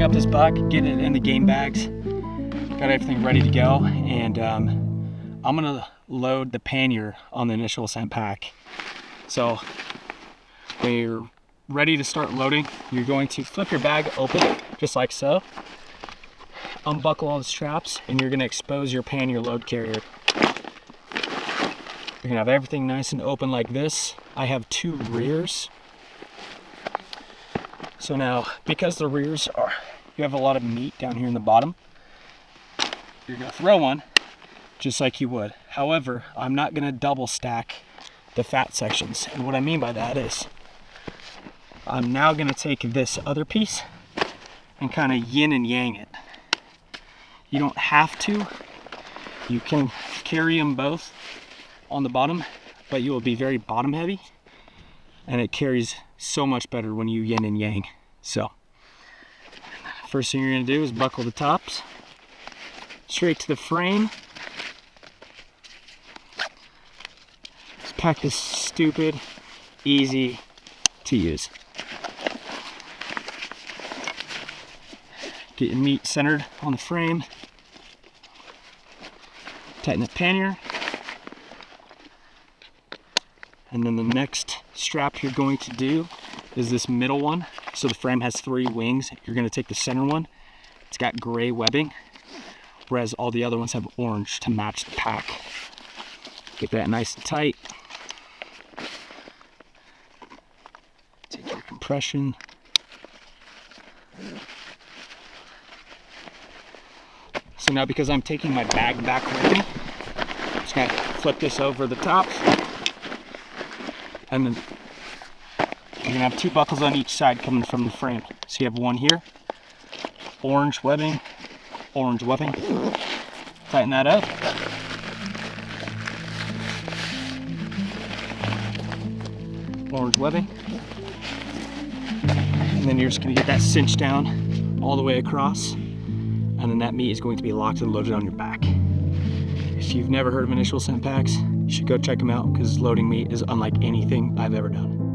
up this buck, getting it in the game bags, got everything ready to go, and I'm gonna load the pannier on the Initial Ascent pack. So when you're ready to start loading, you're going to flip your bag open, just like so, unbuckle all the straps, and you're gonna expose your Pannier Load Carrier. You're gonna have everything nice and open like this. I have 2 rears. So now, because the rears are, you have a lot of meat down here in the bottom, you're gonna throw one just like you would. However, I'm not gonna double stack the fat sections. And what I mean by that is, I'm now gonna take this other piece and kind of yin and yang it. You don't have to. You can carry them both on the bottom, but you will be very bottom heavy, and it carries so much better when you yin and yang. So first thing you're going to do is buckle the tops straight to the frame. This pack is stupid easy to use. Get your meat centered on the frame, tighten the pannier, and then the next strap you're going to do is this middle one. So the frame has 3 wings. You're going to take the center one. It's got gray webbing, whereas all the other ones have orange to match the pack. Get that nice and tight. Take your compression. So now, because I'm taking my bag back with me, I'm just going to flip this over the top. And then you're gonna have 2 buckles on each side coming from the frame. So you have one here, orange webbing, tighten that up. Orange webbing. And then you're just gonna get that cinched down all the way across. And then that meat is going to be locked and loaded on your back. If you've never heard of Initial Ascent packs, you should go check them out, because loading meat is unlike anything I've ever done.